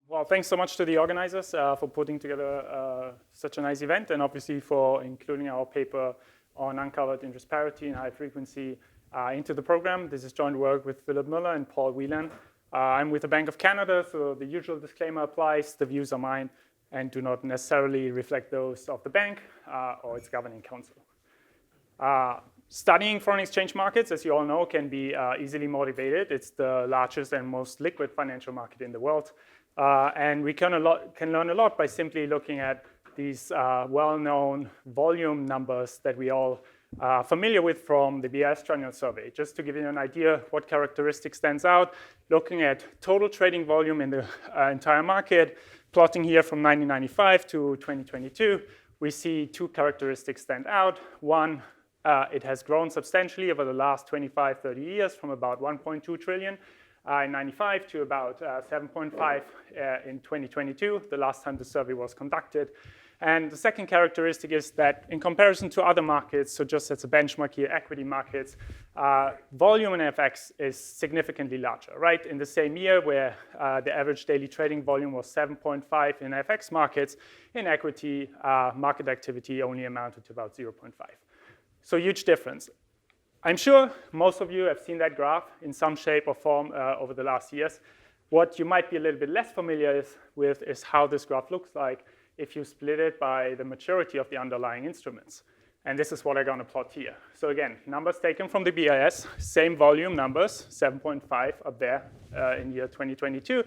Well, thanks so much to the organizers for putting together such a nice event, and obviously for including our paper on uncovered interest parity and high frequency into the program. This is joint work with Philip Muller and Paul Whelan. I'm with the Bank of Canada, so the usual disclaimer applies. The views are mine and do not necessarily reflect those of the bank or its governing council. Studying foreign exchange markets, as you all know, can be easily motivated. It's the largest and most liquid financial market in the world. And we can learn a lot by simply looking at these well-known volume numbers that we all are familiar with from the BIS Triennial Survey. Just to give you an idea what characteristic stands out, looking at total trading volume in the entire market, plotting here from 1995 to 2022, we see two characteristics stand out. One, it has grown substantially over the last 25, 30 years from about 1.2 trillion in 95 to about 7.5 in 2022, the last time the survey was conducted. And the second characteristic is that in comparison to other markets, so just as a benchmark here, equity markets, volume in FX is significantly larger, right? In the same year where the average daily trading volume was 7.5 in FX markets, in equity, market activity only amounted to about 0.5. So huge difference. I'm sure most of you have seen that graph in some shape or form over the last years. What you might be a little bit less familiar with is how this graph looks like if you split it by the maturity of the underlying instruments. And this is what I'm going to plot here. So again, numbers taken from the BIS, same volume numbers, 7.5 up there in year 2022.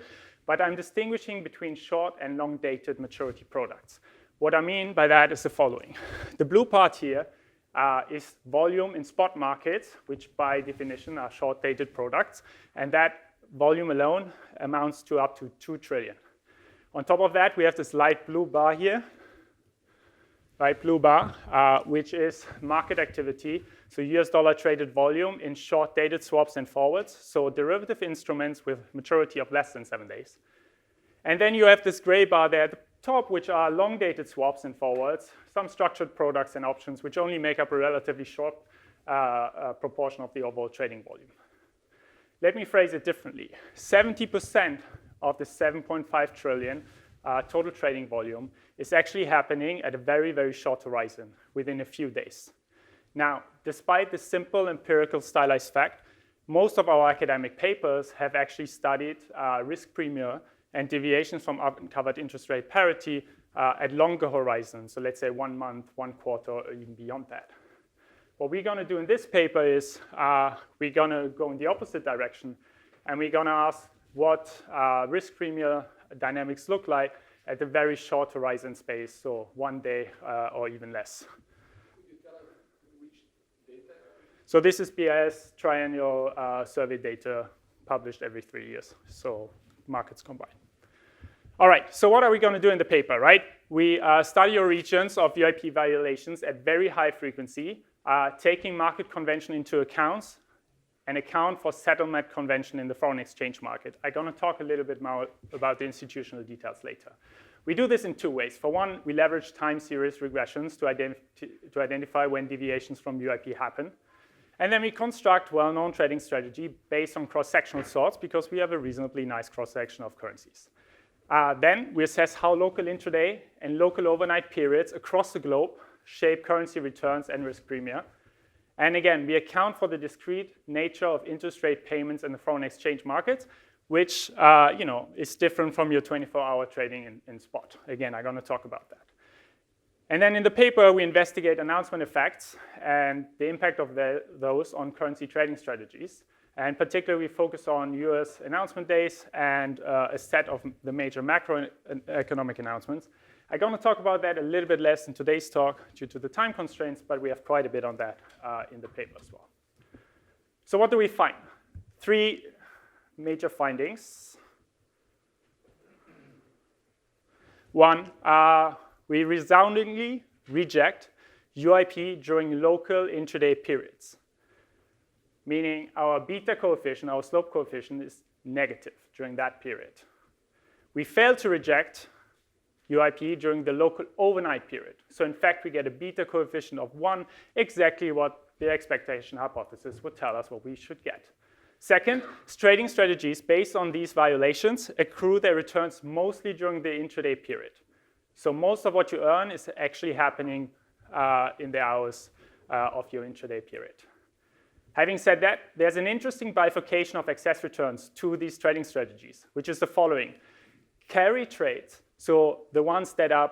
But I'm distinguishing between short and long-dated maturity products. What I mean by that is the following. The blue part here is volume in spot markets, which by definition are short-dated products. And that volume alone amounts to up to 2 trillion. On top of that, we have this light blue bar here, which is market activity, so US dollar traded volume in short-dated swaps and forwards, so derivative instruments with maturity of less than 7 days. And then you have this gray bar there at the top, which are long-dated swaps and forwards, some structured products and options, which only make up a relatively short proportion of the overall trading volume. Let me phrase it differently. 70% of the 7.5 trillion total trading volume is actually happening at a very, very short horizon, within a few days. Now, despite the simple empirical stylized fact, most of our academic papers have actually studied risk premia and deviations from uncovered interest rate parity at longer horizons, so let's say 1 month, 1 quarter, or even beyond that. What we're going to do in this paper is we're going to go in the opposite direction, and we're going to ask what risk premia dynamics look like at a very short horizon space, so 1 day or even less. Could you tell us which data? So this is BIS Triennial Survey data published every 3 years, so markets combined. All right, so what are we going to do in the paper, right? We study your regions of UIP violations at very high frequency, taking market convention into account and account for settlement convention in the foreign exchange market. I'm going to talk a little bit more about the institutional details later. We do this in 2 ways. For one, we leverage time series regressions to identify when deviations from UIP happen. And then we construct well-known trading strategy based on cross-sectional sorts because we have a reasonably nice cross-section of currencies. Then we assess how local intraday and local overnight periods across the globe shape currency returns and risk premia. And again, we account for the discrete nature of interest rate payments in the foreign exchange markets, which is different from your 24-hour trading in spot. Again, I'm going to talk about that. And then in the paper, we investigate announcement effects and the impact of those on currency trading strategies. And particularly, we focus on US announcement days and a set of the major macroeconomic announcements. I'm going to talk about that a little bit less in today's talk due to the time constraints, but we have quite a bit on that in the paper as well. So what do we find? 3 major findings. 1, we resoundingly reject UIP during local intraday periods, meaning our beta coefficient, our slope coefficient, is negative during that period. We fail to reject UIP during the local overnight period. So in fact, we get a beta coefficient of 1, exactly what the expectation hypothesis would tell us what we should get. Second, trading strategies based on these violations accrue their returns mostly during the intraday period. So most of what you earn is actually happening in the hours of your intraday period. Having said that, there's an interesting bifurcation of excess returns to these trading strategies, which is the following. Carry trades, so the ones that are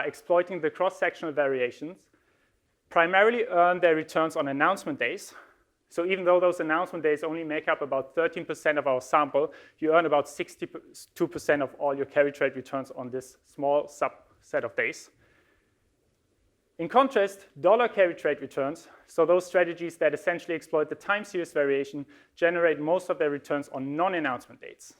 exploiting the cross-sectional variations, primarily earn their returns on announcement days. So even though those announcement days only make up about 13% of our sample, you earn about 62% of all your carry trade returns on this small subset of days. In contrast, dollar carry trade returns, so those strategies that essentially exploit the time series variation, generate most of their returns on non-announcement dates.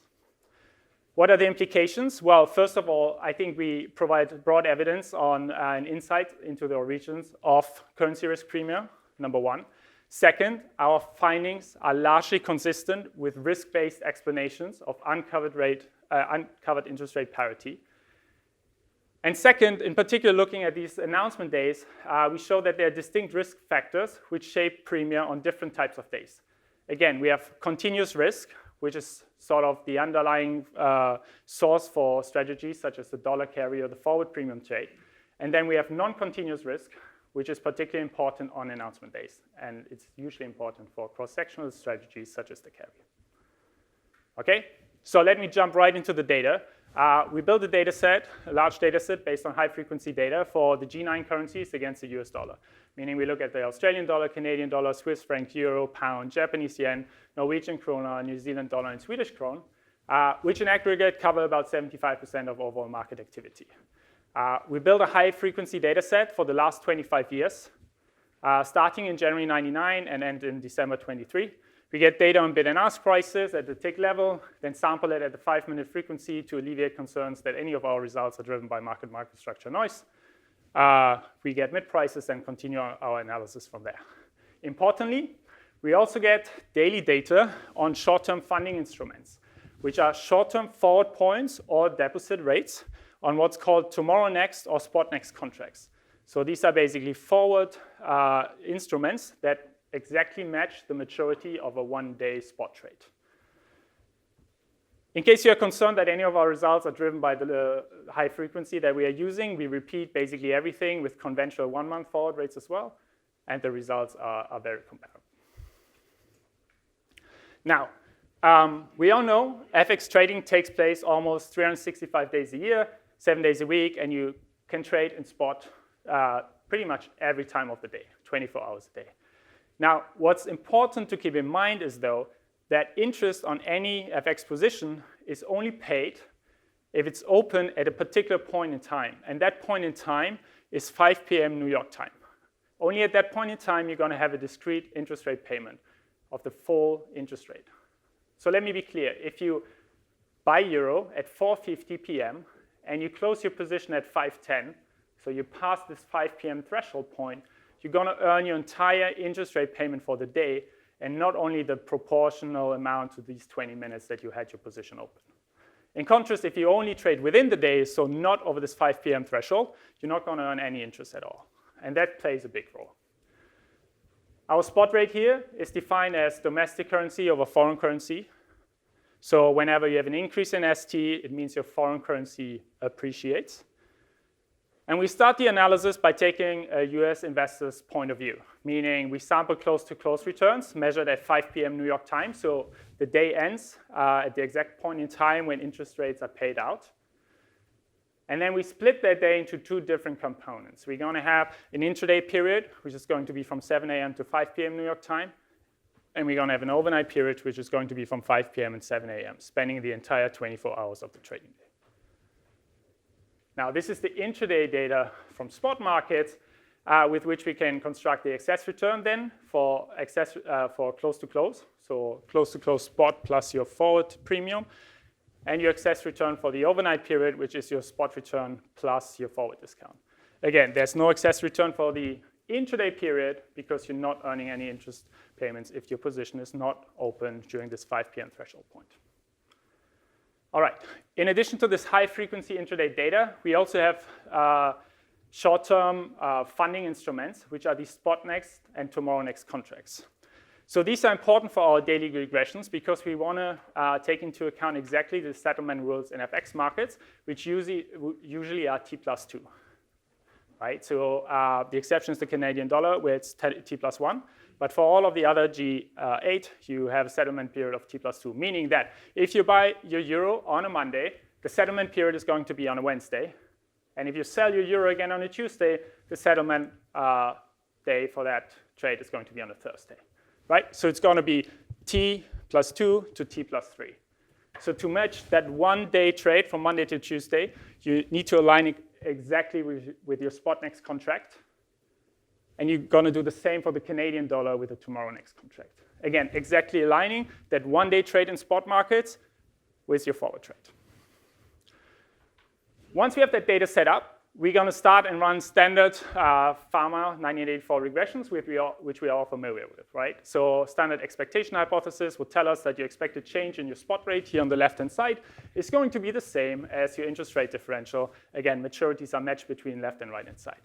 What are the implications? Well, first of all, I think we provide broad evidence on an insight into the origins of currency risk premia, number one. Second, our findings are largely consistent with risk-based explanations of uncovered interest rate parity. And second, in particular, looking at these announcement days, we show that there are distinct risk factors which shape premia on different types of days. Again, we have continuous risk, which is sort of the underlying source for strategies such as the dollar carry or the forward premium trade. And then we have non-continuous risk, which is particularly important on announcement days. And it's usually important for cross-sectional strategies such as the carry. Okay, so let me jump right into the data. We built a data set, a large data set based on high-frequency data for the G9 currencies against the US dollar, meaning we look at the Australian dollar, Canadian dollar, Swiss franc, euro, pound, Japanese yen, Norwegian kroner, New Zealand dollar, and Swedish krone, which in aggregate cover about 75% of overall market activity. We built a high-frequency data set for the last 25 years, starting in January 99 and end in December 23. We get data on bid and ask prices at the tick level, then sample it at the 5-minute frequency to alleviate concerns that any of our results are driven by market structure noise. We get mid prices and continue our analysis from there. Importantly, we also get daily data on short-term funding instruments, which are short-term forward points or deposit rates on what's called tomorrow next or spot next contracts. So these are basically forward instruments that exactly match the maturity of a one-day spot trade. In case you're concerned that any of our results are driven by the high frequency that we are using, we repeat basically everything with conventional 1-month forward rates as well, and the results are very comparable. Now, we all know FX trading takes place almost 365 days a year, 7 days a week, and you can trade in spot pretty much every time of the day, 24 hours a day. Now, what's important to keep in mind is, though, that interest on any FX position is only paid if it's open at a particular point in time. And that point in time is 5 p.m. New York time. Only at that point in time, you're going to have a discrete interest rate payment of the full interest rate. So let me be clear. If you buy euro at 4:50 p.m. and you close your position at 5:10, so you pass this 5 p.m. threshold point, you're going to earn your entire interest rate payment for the day and not only the proportional amount to these 20 minutes that you had your position open. In contrast, if you only trade within the day, so not over this 5 p.m. threshold, you're not going to earn any interest at all. And that plays a big role. Our spot rate here is defined as domestic currency over foreign currency. So whenever you have an increase in ST, it means your foreign currency appreciates. And we start the analysis by taking a US investor's point of view, meaning we sample close-to-close returns measured at 5 p.m. New York time. So the day ends at the exact point in time when interest rates are paid out. And then we split that day into two different components. We're going to have an intraday period, which is going to be from 7 a.m. to 5 p.m. New York time. And we're going to have an overnight period, which is going to be from 5 p.m. and 7 a.m., spanning the entire 24 hours of the trading day. Now, this is the intraday data from spot markets with which we can construct the excess return then for close-to-close. So close-to-close spot plus your forward premium. And your excess return for the overnight period, which is your spot return plus your forward discount. Again, there's no excess return for the intraday period because you're not earning any interest payments if your position is not open during this 5 p.m. threshold point. All right, in addition to this high-frequency intraday data, we also have short-term funding instruments, which are the spot next and tomorrow next contracts. So these are important for our daily regressions because we want to take into account exactly the settlement rules in FX markets, which usually are T+2. Right? So the exception is the Canadian dollar, where it's T+1. But for all of the other G8, you have a settlement period of T+2, meaning that if you buy your euro on a Monday, the settlement period is going to be on a Wednesday. And if you sell your euro again on a Tuesday, the settlement day for that trade is going to be on a Thursday. Right? So it's going to be T+2 to T+3. So to match that one-day trade from Monday to Tuesday, you need to align it exactly with your spot next contract. And you're going to do the same for the Canadian dollar with the tomorrow next contract. Again, exactly aligning that one-day trade in spot markets with your forward trade. Once we have that data set up, we're going to start and run standard pharma 1984 regressions, which we are all familiar with, right? So standard expectation hypothesis would tell us that your expected change in your spot rate here on the left-hand side is going to be the same as your interest rate differential. Again, maturities are matched between left and right-hand side.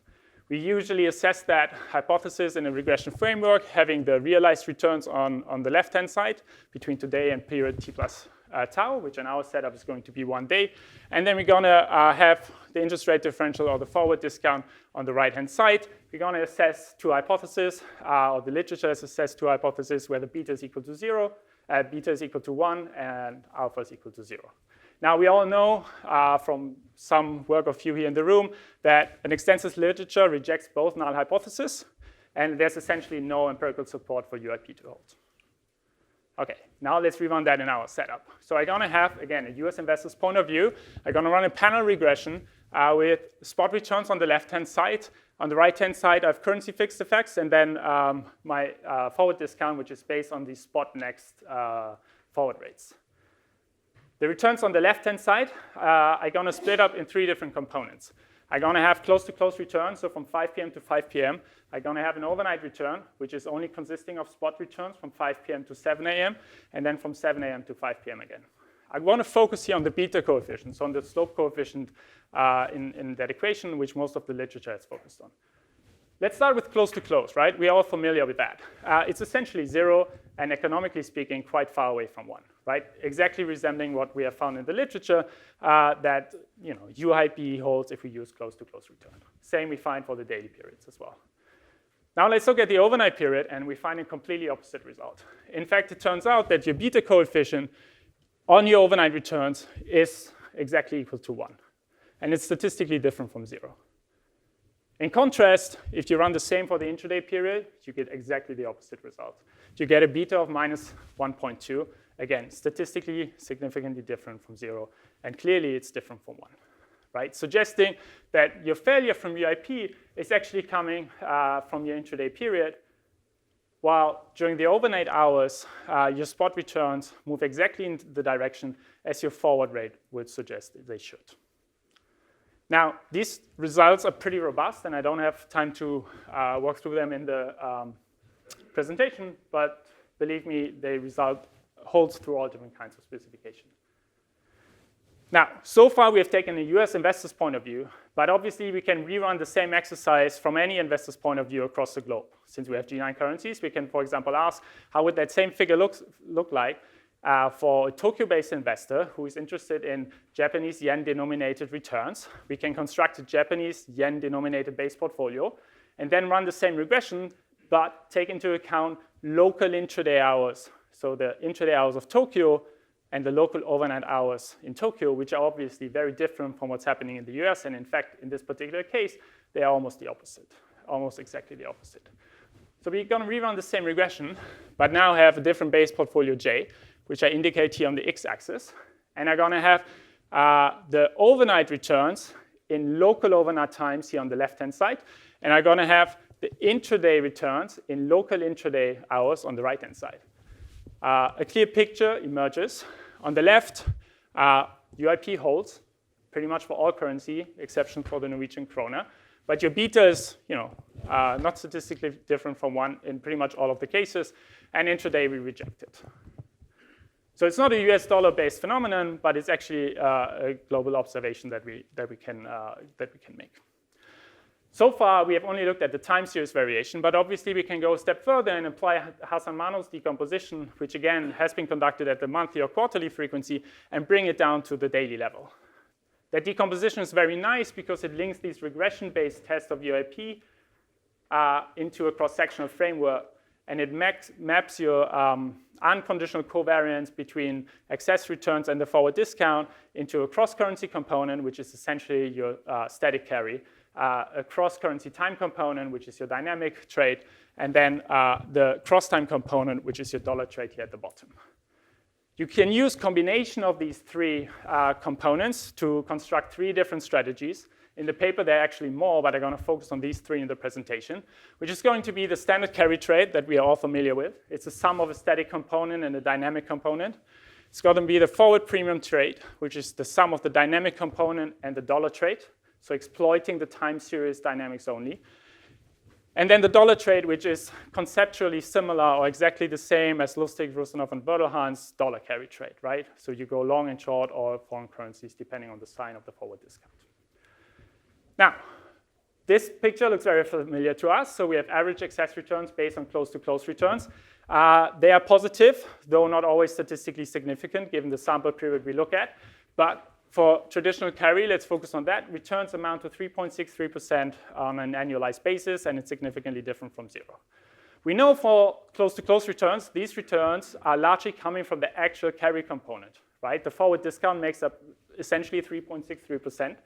We usually assess that hypothesis in a regression framework, having the realized returns on the left-hand side between today and period T plus tau, which in our setup is going to be 1 day. And then we're going to have the interest rate differential or the forward discount on the right-hand side. We're going to assess two hypotheses, or the literature has assessed two hypotheses where the beta is equal to 0, beta is equal to 1, and alpha is equal to 0. Now, we all know from some work of you here in the room that an extensive literature rejects both null hypotheses, and there's essentially no empirical support for UIP to hold. OK, now let's rerun that in our setup. So I'm going to have, again, a US investor's point of view. I'm going to run a panel regression with spot returns on the left-hand side. On the right-hand side, I have currency fixed effects, and then my forward discount, which is based on the spot next forward rates. The returns on the left-hand side are going to split up in 3 different components. I'm going to have close-to-close returns, so from 5 p.m. to 5 p.m. I'm going to have an overnight return, which is only consisting of spot returns from 5 p.m. to 7 a.m., and then from 7 a.m. to 5 p.m. again. I want to focus here on the beta coefficient, so on the slope coefficient in that equation, which most of the literature has focused on. Let's start with close-to-close, right? We are all familiar with that. It's essentially 0, and economically speaking, quite far away from 1, right? Exactly resembling what we have found in the literature that UIP holds if we use close-to-close return. Same we find for the daily periods as well. Now let's look at the overnight period, and we find a completely opposite result. In fact, it turns out that your beta coefficient on your overnight returns is exactly equal to 1. And it's statistically different from 0. In contrast, if you run the same for the intraday period, you get exactly the opposite result. You get a beta of minus 1.2. Again, statistically significantly different from 0. And clearly, it's different from 1, right? Suggesting that your failure from UIP is actually coming from your intraday period, while during the overnight hours, your spot returns move exactly in the direction as your forward rate would suggest they should. Now, these results are pretty robust, and I don't have time to walk through them in the presentation, but believe me, the result holds through all different kinds of specification. Now, so far, we have taken a US investor's point of view, but obviously, we can rerun the same exercise from any investor's point of view across the globe. Since we have G9 currencies, we can, for example, ask, how would that same figure look like for a Tokyo-based investor who is interested in Japanese yen-denominated returns? We can construct a Japanese yen-denominated base portfolio and then run the same regression, but take into account local intraday hours. So the intraday hours of Tokyo and the local overnight hours in Tokyo, which are obviously very different from what's happening in the US. And in fact, in this particular case, they are almost the opposite, almost exactly the opposite. So we're going to rerun the same regression, but now have a different base portfolio J, which I indicate here on the x-axis. And I'm going to have the overnight returns in local overnight times here on the left-hand side. And I'm going to have the intraday returns in local intraday hours on the right-hand side. A clear picture emerges. On the left, UIP holds pretty much for all currency, exception for the Norwegian krona. But your beta is not statistically different from 1 in pretty much all of the cases. And intraday, we reject it. So it's not a US dollar-based phenomenon, but it's actually a global observation that we can make. So far, we have only looked at the time series variation, but obviously we can go a step further and apply Hassan-Manos decomposition, which again has been conducted at the monthly or quarterly frequency, and bring it down to the daily level. That decomposition is very nice because it links these regression-based tests of UIP into a cross-sectional framework, and it maps your unconditional covariance between excess returns and the forward discount into a cross-currency component, which is essentially your static carry, a cross-currency time component, which is your dynamic trade, and then the cross-time component, which is your dollar trade here at the bottom. You can use combination of these three components to construct three different strategies. In the paper, there are actually more, but I'm going to focus on these three in the presentation, which is going to be the standard carry trade that we are all familiar with. It's a sum of a static component and a dynamic component. It's going to be the forward premium trade, which is the sum of the dynamic component and the dollar trade, so exploiting the time series dynamics only. And then the dollar trade, which is conceptually similar or exactly the same as Lustig, Rusanov, and Bertelhahn's dollar carry trade, right? So you go long and short or foreign currencies depending on the sign of the forward discount. Now, this picture looks very familiar to us. So we have average excess returns based on close-to-close returns. They are positive, though not always statistically significant given the sample period we look at. But for traditional carry, let's focus on that. Returns amount to 3.63% on an annualized basis, and it's significantly different from zero. We know for close-to-close returns, these returns are largely coming from the actual carry component, right? The forward discount makes up essentially 3.63%,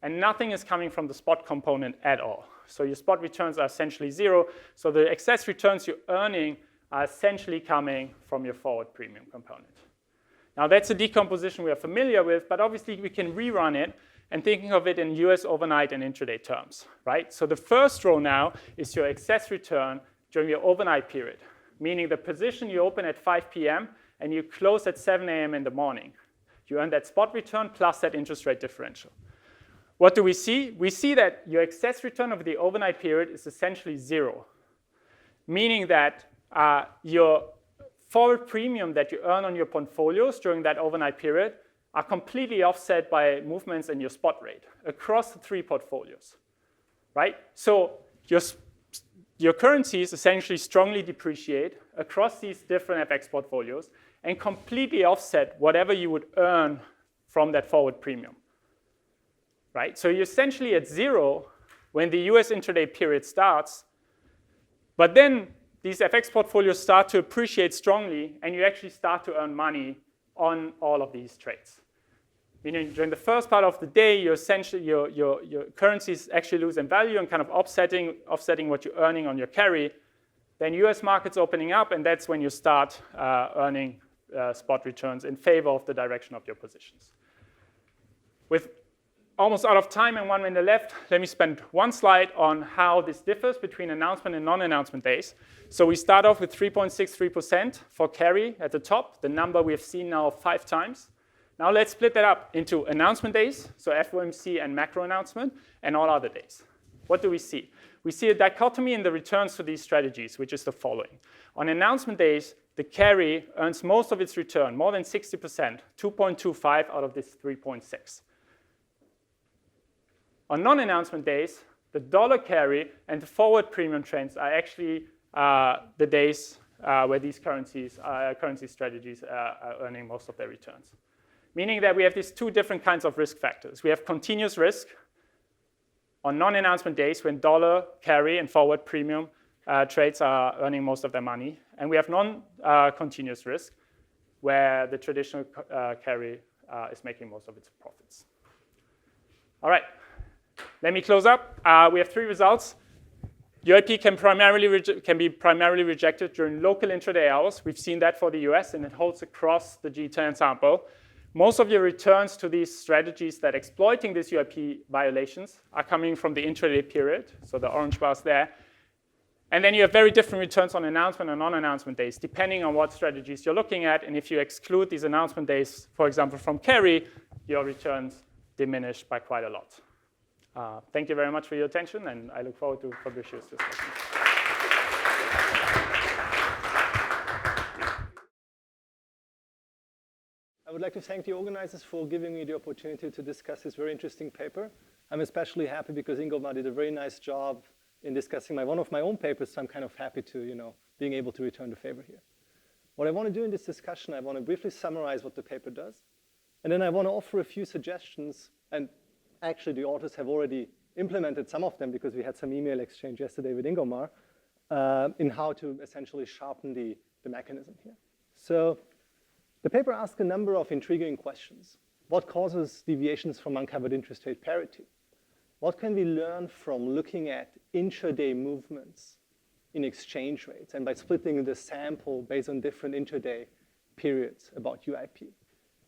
and nothing is coming from the spot component at all. So your spot returns are essentially zero, so the excess returns you're earning are essentially coming from your forward premium component. Now, that's a decomposition we are familiar with, but obviously we can rerun it and thinking of it in US overnight and intraday terms, right? So the first row now is your excess return during your overnight period, meaning the position you open at 5 p.m. and you close at 7 a.m. in the morning. You earn that spot return plus that interest rate differential. What do we see? We see that your excess return over the overnight period is essentially zero, meaning that your forward premium that you earn on your portfolios during that overnight period are completely offset by movements in your spot rate across the three portfolios, right? So your currencies essentially strongly depreciate across these different FX portfolios and completely offset whatever you would earn from that forward premium, right? So you're essentially at zero when the US intraday period starts, but then these FX portfolios start to appreciate strongly, and you actually start to earn money on all of these trades. Meaning during the first part of the day, your currencies actually lose in value and kind of offsetting what you're earning on your carry. Then US markets opening up, and that's when you start earning spot returns in favor of the direction of your positions. With almost out of time and 1 minute left, let me spend one slide on how this differs between announcement and non-announcement days. So we start off with 3.63% for carry at the top, the number we have seen now 5 times. Now let's split that up into announcement days, so FOMC and macro announcement, and all other days. What do we see? We see a dichotomy in the returns to these strategies, which is the following. On announcement days, the carry earns most of its return, more than 60%, 2.25 out of this 3.6. On non-announcement days, the dollar carry and the forward premium trends are actually the days where these currency strategies are earning most of their returns. Meaning that we have these two different kinds of risk factors. We have continuous risk on non-announcement days when dollar carry and forward premium trades are earning most of their money. And we have non-continuous risk where the traditional carry is making most of its profits. All right. Let me close up. We have 3 results. UIP can be primarily rejected during local intraday hours. We've seen that for the US, and it holds across the G10 sample. Most of your returns to these strategies that exploiting these UIP violations are coming from the intraday period, so the orange bars there. And then you have very different returns on announcement and non-announcement days, depending on what strategies you're looking at. And if you exclude these announcement days, for example, from carry, your returns diminish by quite a lot. Thank you very much for your attention, and I look forward to Fabricio's discussion. I would like to thank the organizers for giving me the opportunity to discuss this very interesting paper. I'm especially happy because Ingomar did a very nice job in discussing one of my own papers, so I'm kind of happy to, being able to return the favor here. What I want to do in this discussion, I want to briefly summarize what the paper does, and then I want to offer a few suggestions, and actually the authors have already implemented some of them because we had some email exchange yesterday with Ingomar in how to essentially sharpen the mechanism here. So the paper asks a number of intriguing questions. What causes deviations from uncovered interest rate parity? What can we learn from looking at intraday movements in exchange rates and by splitting the sample based on different intraday periods about UIP?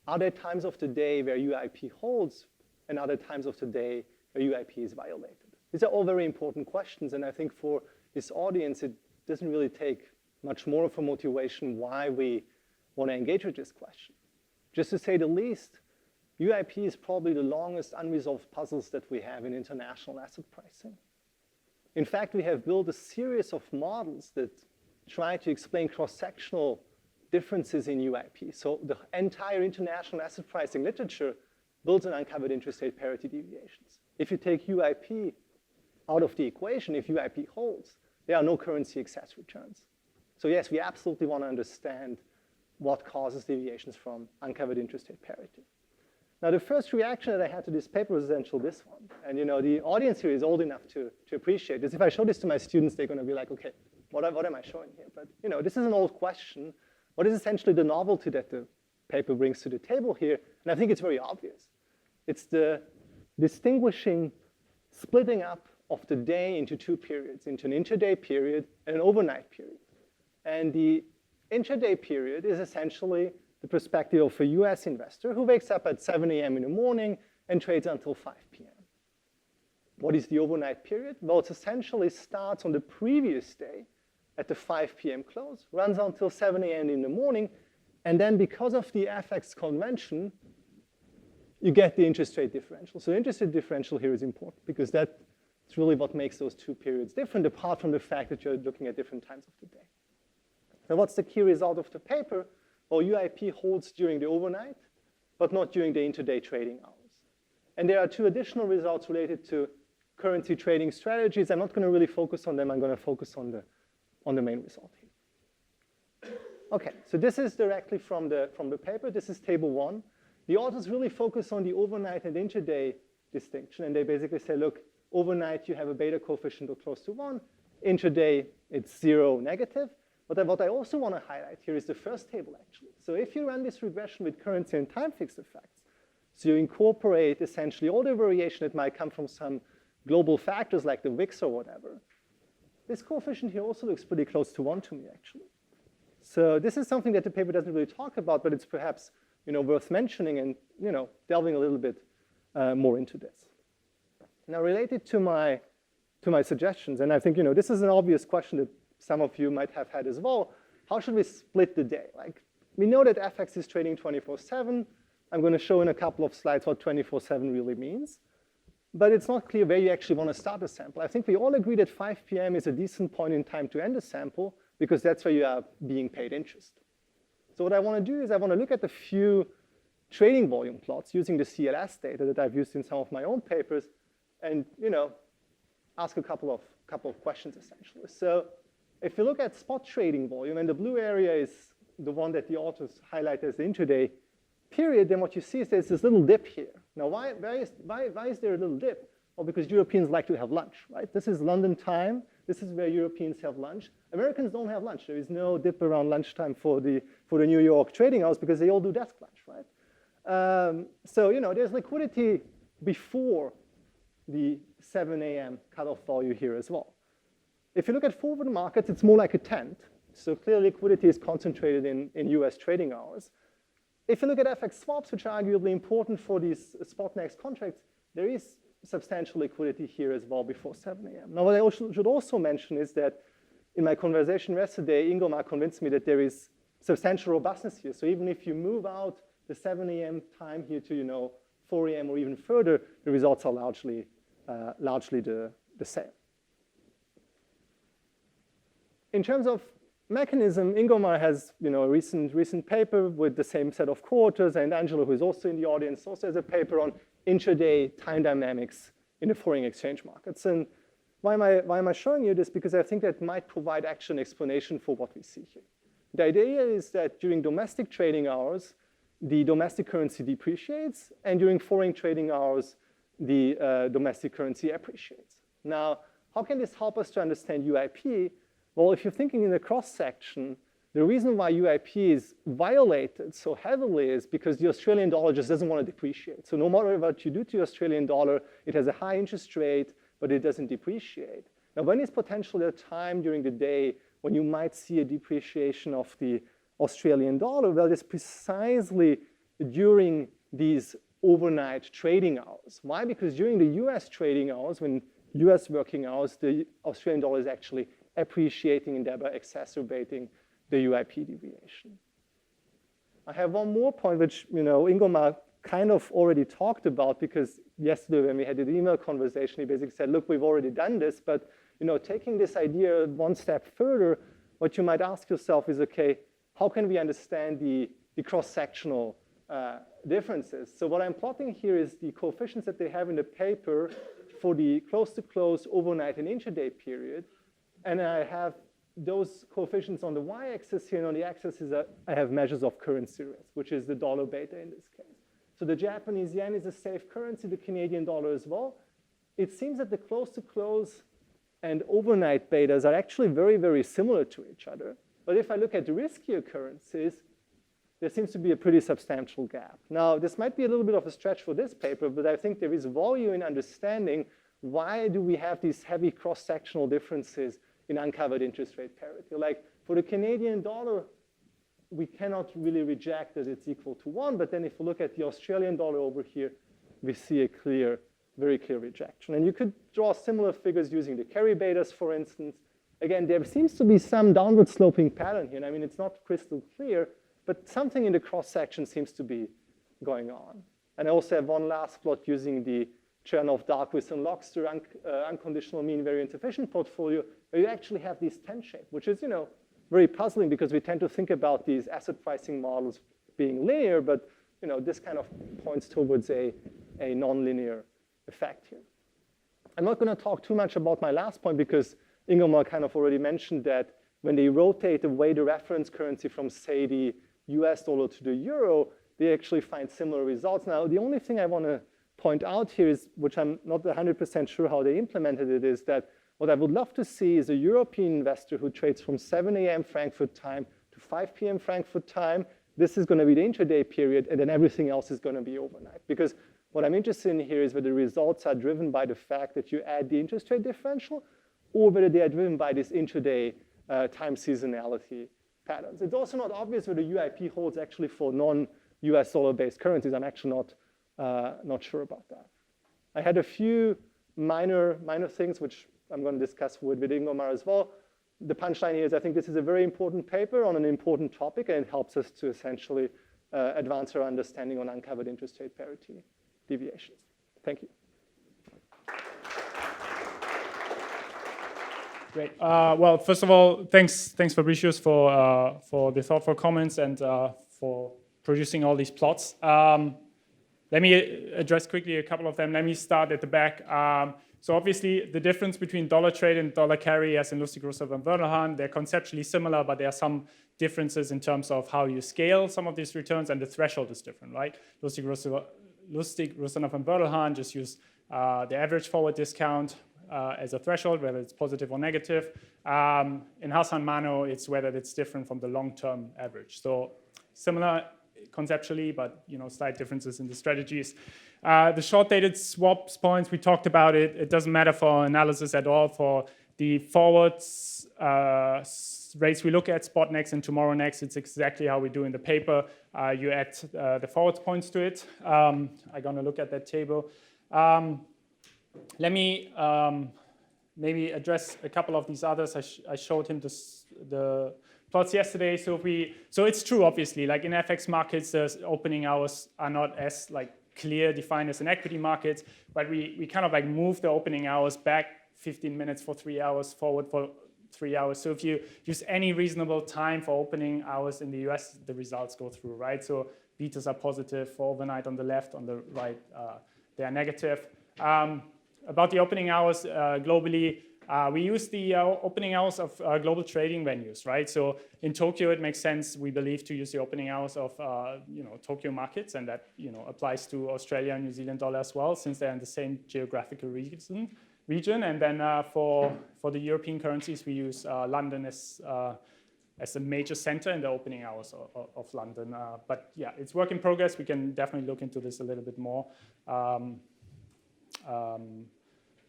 Are there times of the day where UIP holds and other times of the day where UIP is violated? These are all very important questions, and I think for this audience, it doesn't really take much more of a motivation why we want to engage with this question. Just to say the least, UIP is probably the longest unresolved puzzles that we have in international asset pricing. In fact, we have built a series of models that try to explain cross-sectional differences in UIP. So the entire international asset pricing literature builds on uncovered interest rate parity deviations. If you take UIP out of the equation, if UIP holds, there are no currency excess returns. So yes, we absolutely want to understand what causes deviations from uncovered interest rate parity. Now, the first reaction that I had to this paper was essentially this one. And the audience here is old enough to appreciate this. If I show this to my students, they're going to be like, okay, what am I showing here? But this is an old question. What is essentially the novelty that the paper brings to the table here? And I think it's very obvious. It's the distinguishing, splitting up of the day into two periods, into an intraday period and an overnight period. And the intraday period is essentially the perspective of a US investor who wakes up at 7 a.m. in the morning and trades until 5 p.m. What is the overnight period? Well, it essentially starts on the previous day at the 5 p.m. close, runs until 7 a.m. in the morning, and then because of the FX convention, you get the interest rate differential. So the interest rate differential here is important because that's really what makes those two periods different, apart from the fact that you're looking at different times of the day. Now, what's the key result of the paper? Well, UIP holds during the overnight, but not during the intraday trading hours. And there are two additional results related to currency trading strategies. I'm not going to really focus on them. I'm going to focus on the main result here. Okay, so this is directly from the paper. This is table 1. The authors really focus on the overnight and intraday distinction, and they basically say, look, overnight you have a beta coefficient of close to 1. Intraday, it's 0 negative. But what I also want to highlight here is the first table, actually. So if you run this regression with currency and time-fixed effects, so you incorporate essentially all the variation that might come from some global factors like the VIX or whatever, this coefficient here also looks pretty close to 1 to me, actually. So this is something that the paper doesn't really talk about, but it's perhaps worth mentioning and delving a little bit more into this. Now, related to my suggestions, and I think this is an obvious question that some of you might have had as well. How should we split the day? Like, we know that FX is trading 24/7. I'm going to show in a couple of slides what 24/7 really means. But it's not clear where you actually want to start a sample. I think we all agree that 5 p.m. is a decent point in time to end a sample because that's where you are being paid interest. So what I want to do is I want to look at a few trading volume plots using the CLS data that I've used in some of my own papers and ask a couple of questions essentially. So if you look at spot trading volume, and the blue area is the one that the authors highlight as the intraday period, then what you see is there's this little dip here. Now, why is there a little dip? Well, because Europeans like to have lunch, right? This is London time. This is where Europeans have lunch. Americans don't have lunch. There is no dip around lunchtime for the New York trading hours because they all do desk lunch, right? So there's liquidity before the 7 a.m. cutoff value here as well. If you look at forward markets, it's more like a tent. So clearly liquidity is concentrated in US trading hours. If you look at FX swaps, which are arguably important for these spot next contracts, there is substantial liquidity here as well before 7 a.m. Now, what I should also mention is that in my conversation yesterday, Ingomar convinced me that there is substantial robustness here. So even if you move out the 7 a.m. time here to 4 a.m. or even further, the results are largely the same. In terms of mechanism, Ingomar has a recent paper with the same set of quarters, and Angelo, who is also in the audience, also has a paper on intraday time dynamics in the foreign exchange markets. And why am I showing you this? Because I think that might provide actually an explanation for what we see here. The idea is that during domestic trading hours, the domestic currency depreciates, and during foreign trading hours, the domestic currency appreciates. Now, how can this help us to understand UIP? Well, if you're thinking in the cross-section, the reason why UIP is violated so heavily is because the Australian dollar just doesn't want to depreciate. So no matter what you do to the Australian dollar, it has a high interest rate, but it doesn't depreciate. Now, when is potentially a time during the day when you might see a depreciation of the Australian dollar? Well, it's precisely during these overnight trading hours. Why? Because during the US trading hours, when US working hours, the Australian dollar is actually appreciating and thereby exacerbating the UIP deviation. I have one more point, which Ingomar kind of already talked about, because yesterday when we had the email conversation, he basically said, look, we've already done this, but taking this idea one step further, what you might ask yourself is, okay, how can we understand the cross-sectional differences? So what I'm plotting here is the coefficients that they have in the paper for the close-to-close, overnight, and intraday period. And I have those coefficients on the y-axis here, and on the axis is I have measures of currency risk, which is the dollar beta in this case. So the Japanese yen is a safe currency, the Canadian dollar as well. It seems that the close-to-close and overnight betas are actually very, very similar to each other. But if I look at the riskier currencies, there seems to be a pretty substantial gap. Now, this might be a little bit of a stretch for this paper, but I think there is value in understanding why do we have these heavy cross-sectional differences in uncovered interest rate parity. Like for the Canadian dollar, we cannot really reject that it's equal to 1, but then if we look at the Australian dollar over here, we see a very clear rejection. And you could draw similar figures using the carry betas, for instance. Again, there seems to be some downward sloping pattern here. I mean, it's not crystal clear, but something in the cross-section seems to be going on. And I also have one last plot using the Chernoff-Darquis and Lockster unconditional mean variance efficient portfolio, where you actually have this 10 shape, which is, very puzzling because we tend to think about these asset pricing models being linear, but this kind of points towards a nonlinear effect here. I'm not going to talk too much about my last point because Ingomar kind of already mentioned that when they rotate away the reference currency from, say, the US dollar to the euro, they actually find similar results. Now, the only thing I want to point out here is, which I'm not 100% sure how they implemented it, is that what I would love to see is a European investor who trades from 7 a.m. Frankfurt time to 5 p.m. Frankfurt time. This is going to be the intraday period, and then everything else is going to be overnight. Because what I'm interested in here is whether the results are driven by the fact that you add the interest rate differential, or whether they are driven by this intraday time seasonality patterns. It's also not obvious whether UIP holds actually for non-US dollar-based currencies. I'm actually not sure about that. I had a few minor things which I'm going to discuss with Ingomar as well. The punchline here is I think this is a very important paper on an important topic, and it helps us to essentially advance our understanding on uncovered interest rate parity deviations. Thank you. Great. Well, first of all, thanks Fabricius for the thoughtful comments and for producing all these plots. Let me address quickly a couple of them. Let me start at the back. So obviously, the difference between dollar trade and dollar carry, as in Lustig, Russell, and Werdelhan, they're conceptually similar, but there are some differences in terms of how you scale some of these returns, and the threshold is different, right? Lustig, Russell, and Werdelhan just use the average forward discount as a threshold, whether it's positive or negative. In Hassan Mano, it's whether it's different from the long-term average. So similar conceptually, but slight differences in the strategies. The short-dated swaps points, we talked about it. It doesn't matter for analysis at all. For the forwards rates we look at, spot next and tomorrow next, it's exactly how we do in the paper. You add the forwards points to it. I'm going to look at that table. Let me maybe address a couple of these others. I showed him the plots yesterday. So it's true, obviously. Like in FX markets, the opening hours are not as clear defined as in equity markets, but we kind of move the opening hours back 15 minutes for 3 hours, forward for 3 hours. So if you use any reasonable time for opening hours in the US, the results go through, right? So betas are positive for overnight on the left, on the right, they are negative. about the opening hours globally, we use the opening hours of global trading venues, right? So in Tokyo, it makes sense, we believe, to use the opening hours of Tokyo markets, and that applies to Australia and New Zealand dollar as well, since they're in the same geographical region. And then for the European currencies, we use London as a major center in the opening hours of London. But yeah, it's work in progress. We can definitely look into this a little bit more.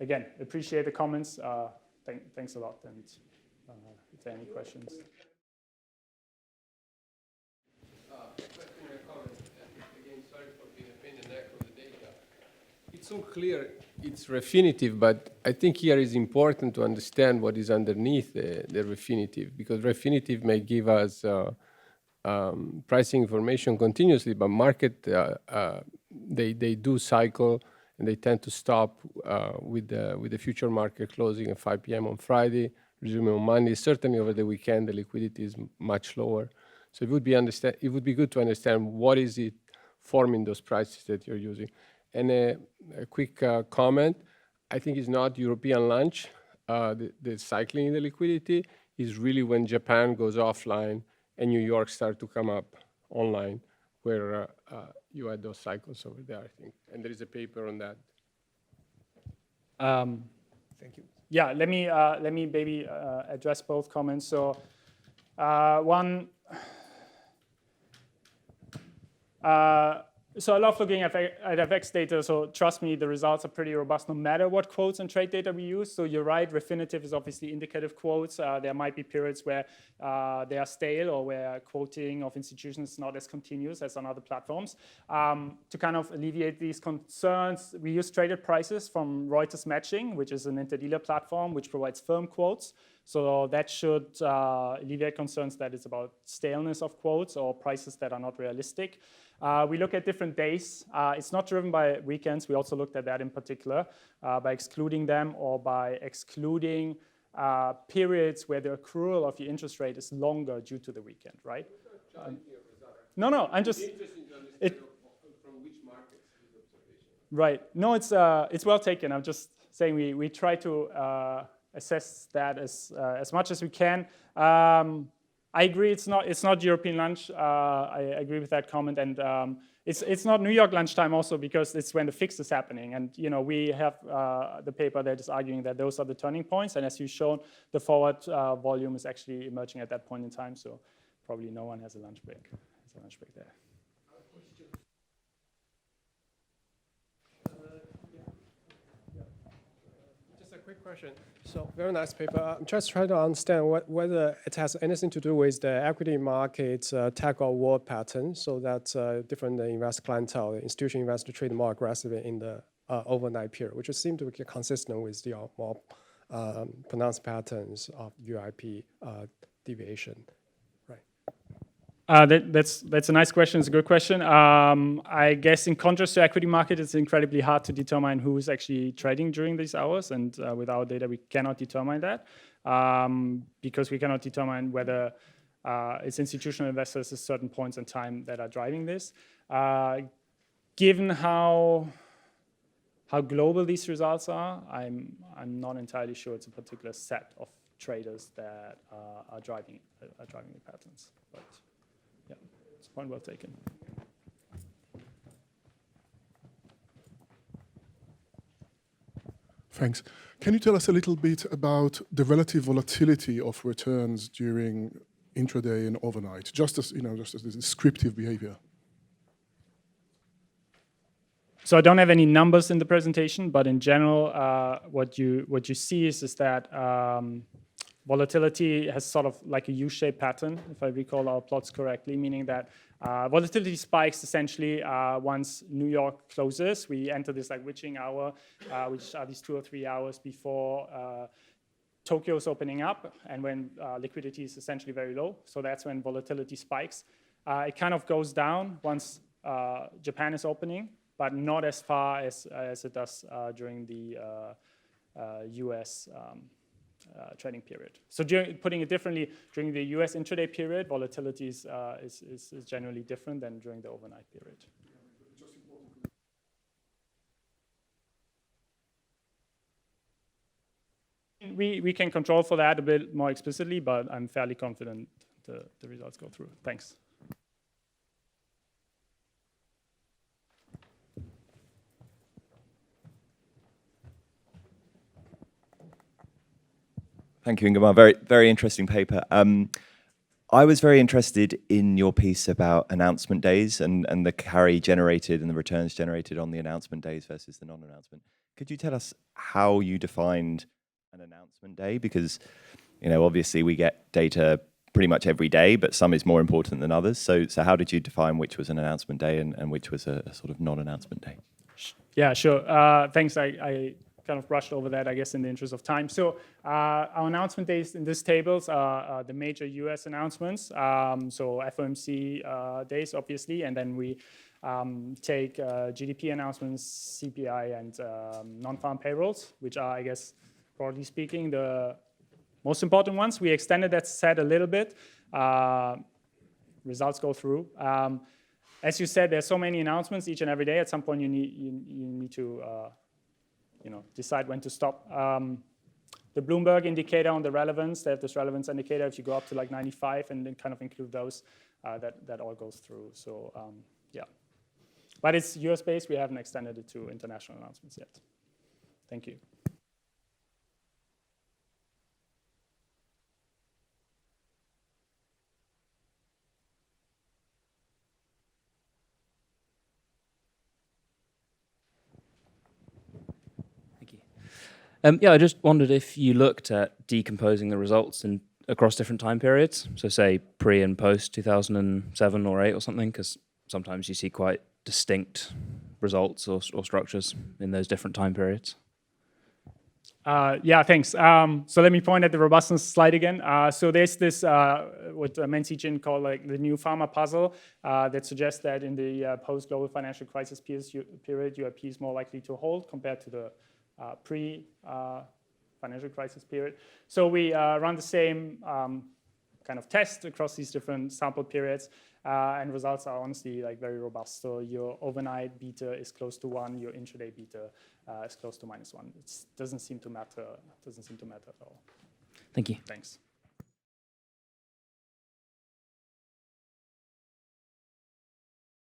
Again, appreciate the comments. Thanks a lot. And if there are any questions. Question or comment. Again, sorry for being a pain in the neck of the data. It's so clear it's Refinitiv, but I think here is important to understand what is underneath the Refinitiv, because Refinitiv may give us pricing information continuously, but market, they do cycle, and they tend to stop with the future market closing at 5 p.m. on Friday, resuming on Monday. Certainly over the weekend, the liquidity is much lower. So it would be good to understand what is it forming those prices that you're using. And a quick comment, I think it's not European lunch. The cycling in the liquidity is really when Japan goes offline and New York start to come up online, where you had those cycles over there, I think. And there is a paper on that. Thank you. Yeah, let me maybe address both comments. So one, so I love looking at FX data, so trust me, the results are pretty robust no matter what quotes and trade data we use. So you're right, Refinitiv is obviously indicative quotes. There might be periods where they are stale or where quoting of institutions is not as continuous as on other platforms. To kind of alleviate these concerns, we use traded prices from Reuters Matching, which is an interdealer platform which provides firm quotes. So that should alleviate concerns that it's about staleness of quotes or prices that are not realistic. We look at different days. It's not driven by weekends. We also looked at that in particular by excluding them or by excluding periods where the accrual of the interest rate is longer due to the weekend, right? No, I'm just... From which markets is observation? Right. No, it's well taken. I'm just saying we try to assess that as much as we can. I agree. It's not European lunch. I agree with that comment, and it's not New York lunchtime also, because it's when the fix is happening. And we have the paper that is arguing that those are the turning points. And as you've shown, the forward volume is actually emerging at that point in time. So probably no one has a lunch break. There's a lunch break there. Just a quick question. So very nice paper. I'm just trying to understand whether it has anything to do with the equity market's tag or war pattern, so that different investor clientele, institutional investor trade more aggressively in the overnight period, which seems to be consistent with the more pronounced patterns of UIP deviation. That's a nice question. It's a good question. I guess in contrast to equity market, it's incredibly hard to determine who is actually trading during these hours. And with our data, we cannot determine that because we cannot determine whether it's institutional investors at certain points in time that are driving this. Given how global these results are, I'm not entirely sure it's a particular set of traders that are driving the patterns. But yeah, it's a point well taken. Thanks. Can you tell us a little bit about the relative volatility of returns during intraday and overnight, just as a descriptive behavior? So I don't have any numbers in the presentation, but in general, what you see is that volatility has sort of like a U-shaped pattern, if I recall our plots correctly, meaning that volatility spikes essentially once New York closes. We enter this like witching hour, which are these 2 or 3 hours before Tokyo is opening up, and when liquidity is essentially very low. So that's when volatility spikes. It kind of goes down once Japan is opening, but not as far as it does during the US trading period. So putting it differently, during the US intraday period, volatility is generally different than during the overnight period. we can control for that a bit more explicitly, but I'm fairly confident the results go through. Thanks. Thank you, Ingomar. Very, very interesting paper. I was very interested in your piece about announcement days and the carry generated and the returns generated on the announcement days versus the non-announcement. Could you tell us how you defined an announcement day? Because, you know, obviously we get data pretty much every day, but some is more important than others. So how did you define which was an announcement day and which was a sort of non-announcement day? Yeah, sure. Thanks. I kind of brushed over that, I guess, in the interest of time. So our announcement days in this tables are the major US announcements. So FOMC days, obviously, and then we take GDP announcements, CPI, and non-farm payrolls, which are, I guess, broadly speaking, the most important ones. We extended that set a little bit. Results go through. As you said, there's so many announcements each and every day. At some point, you need to decide when to stop. The Bloomberg indicator on the relevance, they have this relevance indicator. If you go up to like 95 and then kind of include those, that all goes through. So yeah, but it's US-based. We haven't extended it to international announcements yet. Thank you. Yeah, I just wondered if you looked at decomposing the results across different time periods. So say pre and post 2007 or 8 or something, because sometimes you see quite distinct results or structures in those different time periods. Yeah, thanks. So let me point at the robustness slide again. So there's this, what Mencijin called like the new pharma puzzle that suggests that in the post-global financial crisis period, UIP is more likely to hold compared to the pre-financial crisis period. So we run the same kind of test across these different sample periods, and results are honestly like very robust. So your overnight beta is close to 1, your intraday beta is close to -1. It doesn't seem to matter. Doesn't seem to matter at all. Thank you. Thanks.